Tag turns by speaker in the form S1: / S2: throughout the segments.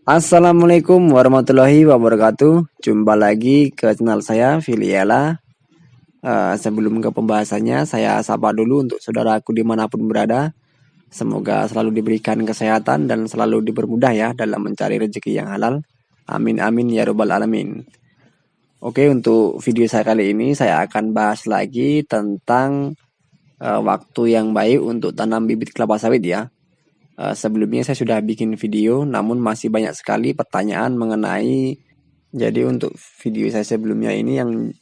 S1: Assalamualaikum warahmatullahi wabarakatuh. Jumpa lagi ke channel saya, Filiela. Sebelum ke pembahasannya, saya sapa dulu untuk saudaraku dimanapun berada. Semoga selalu diberikan kesehatan dan selalu dipermudah ya dalam mencari rezeki yang halal. Amin amin ya robbal alamin. Oke, untuk video saya kali ini saya akan bahas lagi tentang waktu yang baik untuk tanam bibit kelapa sawit ya. Sebelumnya saya sudah bikin video, namun masih banyak sekali pertanyaan mengenai. Jadi untuk video saya sebelumnya ini yang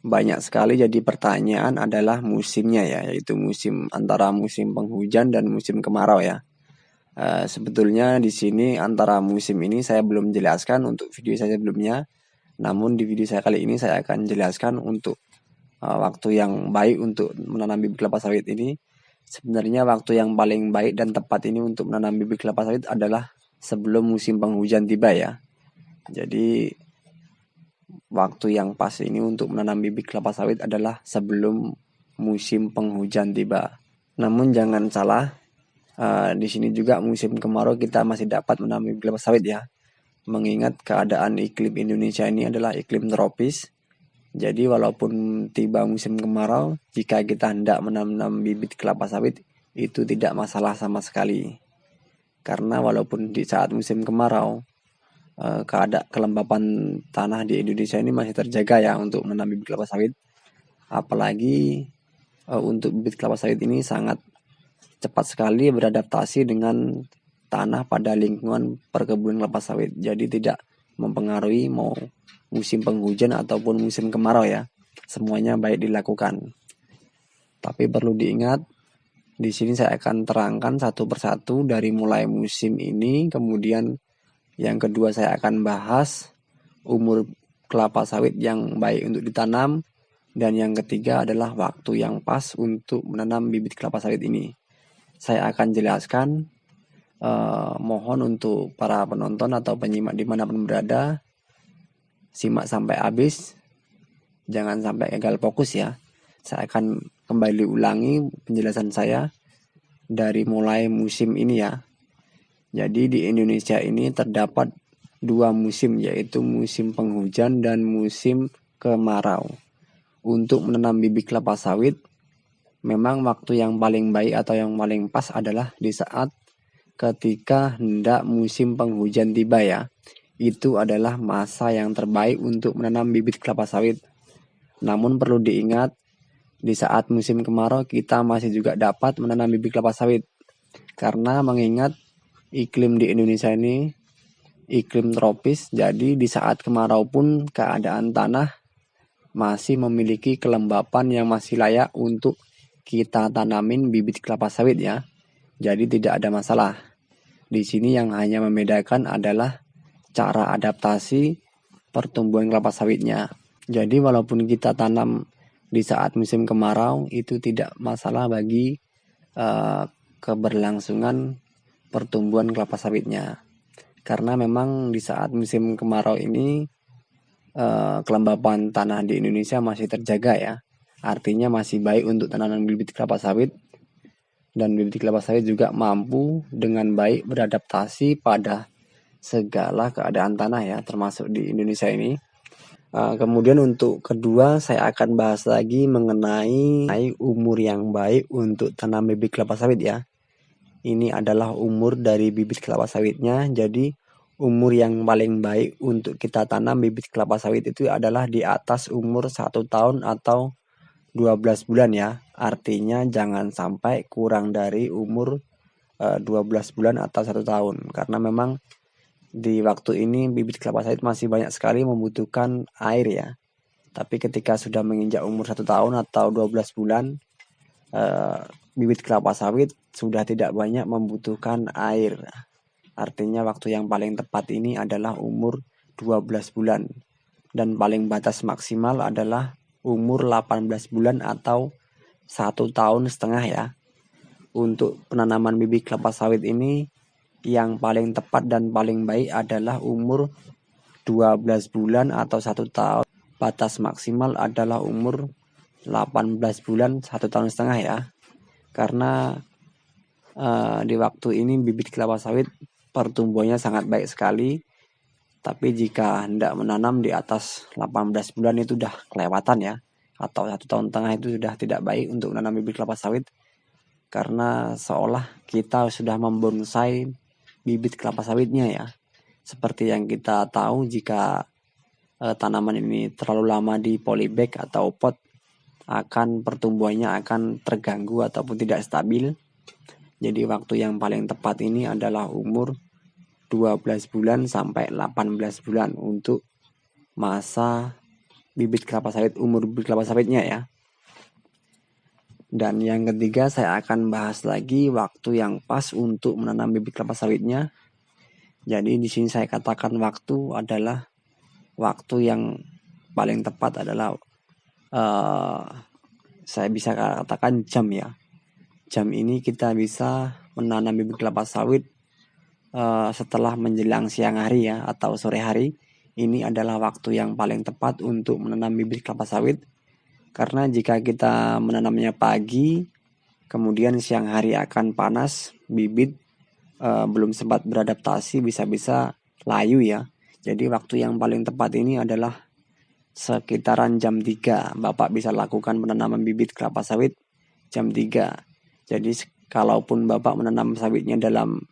S1: banyak sekali jadi pertanyaan adalah musimnya ya, yaitu musim antara musim penghujan dan musim kemarau ya. Sebetulnya di sini antara musim ini saya belum jelaskan untuk video saya sebelumnya, namun di video saya kali ini saya akan jelaskan untuk waktu yang baik untuk menanam bibit kelapa sawit ini. Sebenarnya waktu yang paling baik dan tepat ini untuk menanam bibit kelapa sawit adalah sebelum musim penghujan tiba ya. Jadi waktu yang pas ini untuk menanam bibit kelapa sawit adalah sebelum musim penghujan tiba. Namun jangan salah, di sini juga musim kemarau kita masih dapat menanam bibit kelapa sawit ya. Mengingat keadaan iklim Indonesia ini adalah iklim tropis. Jadi walaupun tiba musim kemarau, jika kita hendak menanam bibit kelapa sawit itu tidak masalah sama sekali. Karena walaupun di saat musim kemarau, keadaan kelembapan tanah di Indonesia ini masih terjaga ya untuk menanam bibit kelapa sawit. Apalagi untuk bibit kelapa sawit ini sangat cepat sekali beradaptasi dengan tanah pada lingkungan perkebunan kelapa sawit. Jadi tidak mempengaruhi mau musim penghujan ataupun musim kemarau ya. Semuanya baik dilakukan. Tapi perlu diingat, di sini saya akan terangkan satu persatu dari mulai musim ini, kemudian yang kedua saya akan bahas umur kelapa sawit yang baik untuk ditanam, dan yang ketiga adalah waktu yang pas untuk menanam bibit kelapa sawit ini. Saya akan jelaskan, mohon untuk para penonton atau penyimak dimanapun berada, simak sampai habis, jangan sampai gagal fokus ya. Saya akan kembali ulangi penjelasan saya dari mulai musim ini ya. Jadi di Indonesia ini terdapat dua musim, yaitu musim penghujan dan musim kemarau. Untuk menanam bibit kelapa sawit, memang waktu yang paling baik atau yang paling pas adalah di saat ketika hendak musim penghujan tiba ya. Itu adalah masa yang terbaik untuk menanam bibit kelapa sawit. Namun perlu diingat, di saat musim kemarau kita masih juga dapat menanam bibit kelapa sawit. Karena mengingat iklim di Indonesia ini iklim tropis, jadi di saat kemarau pun keadaan tanah masih memiliki kelembapan yang masih layak untuk kita tanamin bibit kelapa sawit ya. Jadi tidak ada masalah. Di sini yang hanya membedakan adalah cara adaptasi pertumbuhan kelapa sawitnya. Jadi walaupun kita tanam di saat musim kemarau itu tidak masalah bagi keberlangsungan pertumbuhan kelapa sawitnya. Karena memang di saat musim kemarau ini kelembapan tanah di Indonesia masih terjaga ya. Artinya masih baik untuk tanaman bibit kelapa sawit, dan bibit kelapa sawit juga mampu dengan baik beradaptasi pada segala keadaan tanah ya, termasuk di Indonesia ini. Kemudian untuk kedua saya akan bahas lagi mengenai umur yang baik untuk tanam bibit kelapa sawit ya. Ini adalah umur dari bibit kelapa sawitnya. Jadi umur yang paling baik untuk kita tanam bibit kelapa sawit itu adalah di atas umur 1 tahun atau 12 bulan ya. Artinya jangan sampai kurang dari umur 12 bulan atau 1 tahun. Karena memang di waktu ini bibit kelapa sawit masih banyak sekali membutuhkan air ya. Tapi ketika sudah menginjak umur 1 tahun atau 12 bulan, bibit kelapa sawit sudah tidak banyak membutuhkan air. Artinya waktu yang paling tepat ini adalah umur 12 bulan. Dan paling batas maksimal adalah umur 18 bulan atau 1 tahun setengah ya. Untuk penanaman bibit kelapa sawit ini yang paling tepat dan paling baik adalah umur 12 bulan atau 1 tahun. Batas maksimal adalah umur 18 bulan 1 tahun setengah ya. Karena di waktu ini bibit kelapa sawit pertumbuhannya sangat baik sekali. Tapi jika hendak menanam di atas 18 bulan itu udah kelewatan ya, atau 1 tahun setengah itu sudah tidak baik untuk menanam bibit kelapa sawit, karena seolah kita sudah membonsai bibit kelapa sawitnya ya. Seperti yang kita tahu, jika tanaman ini terlalu lama di polybag atau pot, akan pertumbuhannya akan terganggu ataupun tidak stabil. Jadi waktu yang paling tepat ini adalah umur 12 bulan sampai 18 bulan untuk masa bibit kelapa sawit, umur bibit kelapa sawitnya ya. Dan yang ketiga, saya akan bahas lagi waktu yang pas untuk menanam bibit kelapa sawitnya. Jadi di sini saya katakan waktu adalah waktu yang paling tepat adalah saya bisa katakan jam ya. Jam ini kita bisa menanam bibit kelapa sawit setelah menjelang siang hari ya, atau sore hari. Ini adalah waktu yang paling tepat untuk menanam bibit kelapa sawit. Karena jika kita menanamnya pagi, kemudian siang hari akan panas, bibit belum sempat beradaptasi, bisa-bisa layu ya. Jadi waktu yang paling tepat ini adalah sekitaran jam 3. Bapak bisa lakukan penanaman bibit kelapa sawit jam 3. Jadi kalaupun Bapak menanam sawitnya dalam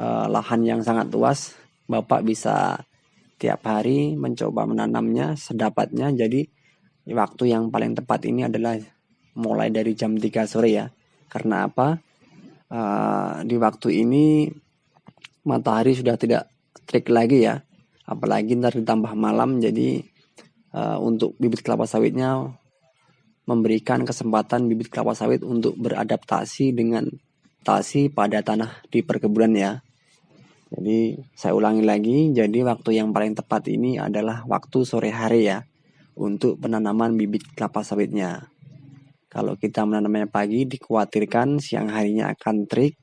S1: lahan yang sangat luas, Bapak bisa tiap hari mencoba menanamnya sedapatnya. Jadi waktu yang paling tepat ini adalah mulai dari jam 3 sore ya. Karena apa? Di waktu ini matahari sudah tidak terik lagi ya. Apalagi ntar ditambah malam, jadi untuk bibit kelapa sawitnya memberikan kesempatan bibit kelapa sawit untuk beradaptasi dengan vegetasi pada tanah di perkebunan ya. Jadi saya ulangi lagi, jadi waktu yang paling tepat ini adalah waktu sore hari ya untuk penanaman bibit kelapa sawitnya. Kalau kita menanamnya pagi, dikhawatirkan siang harinya akan terik,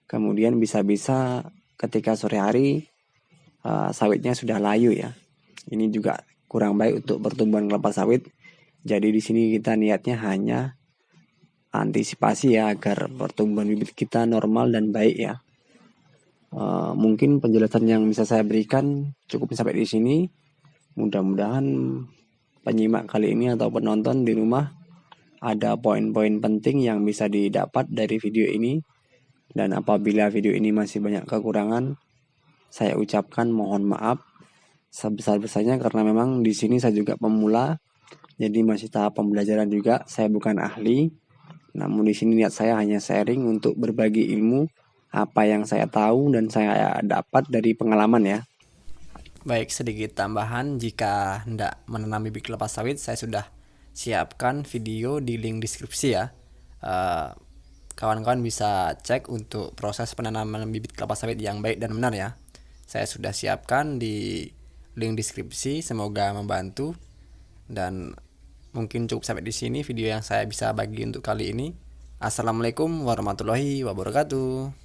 S1: kemudian bisa-bisa ketika sore hari sawitnya sudah layu ya. Ini juga kurang baik untuk pertumbuhan kelapa sawit. Jadi di sini kita niatnya hanya antisipasi ya, agar pertumbuhan bibit kita normal dan baik ya. Mungkin penjelasan yang bisa saya berikan cukup sampai di sini. Mudah-mudahan penyimak kali ini atau penonton di rumah ada poin-poin penting yang bisa didapat dari video ini. Dan apabila video ini masih banyak kekurangan, saya ucapkan mohon maaf sebesar-besarnya, karena memang di sini saya juga pemula, jadi masih tahap pembelajaran juga. Saya bukan ahli, namun di sini niat saya hanya sharing untuk berbagi ilmu apa yang saya tahu dan saya dapat dari pengalaman ya. Baik, sedikit tambahan, jika hendak menanam bibit kelapa sawit, saya sudah siapkan video di link deskripsi ya. Kawan-kawan bisa cek untuk proses penanaman bibit kelapa sawit yang baik dan benar ya. Saya sudah siapkan di link deskripsi, semoga membantu. Dan mungkin cukup sampai di sini video yang saya bisa bagi untuk kali ini. Assalamualaikum warahmatullahi wabarakatuh.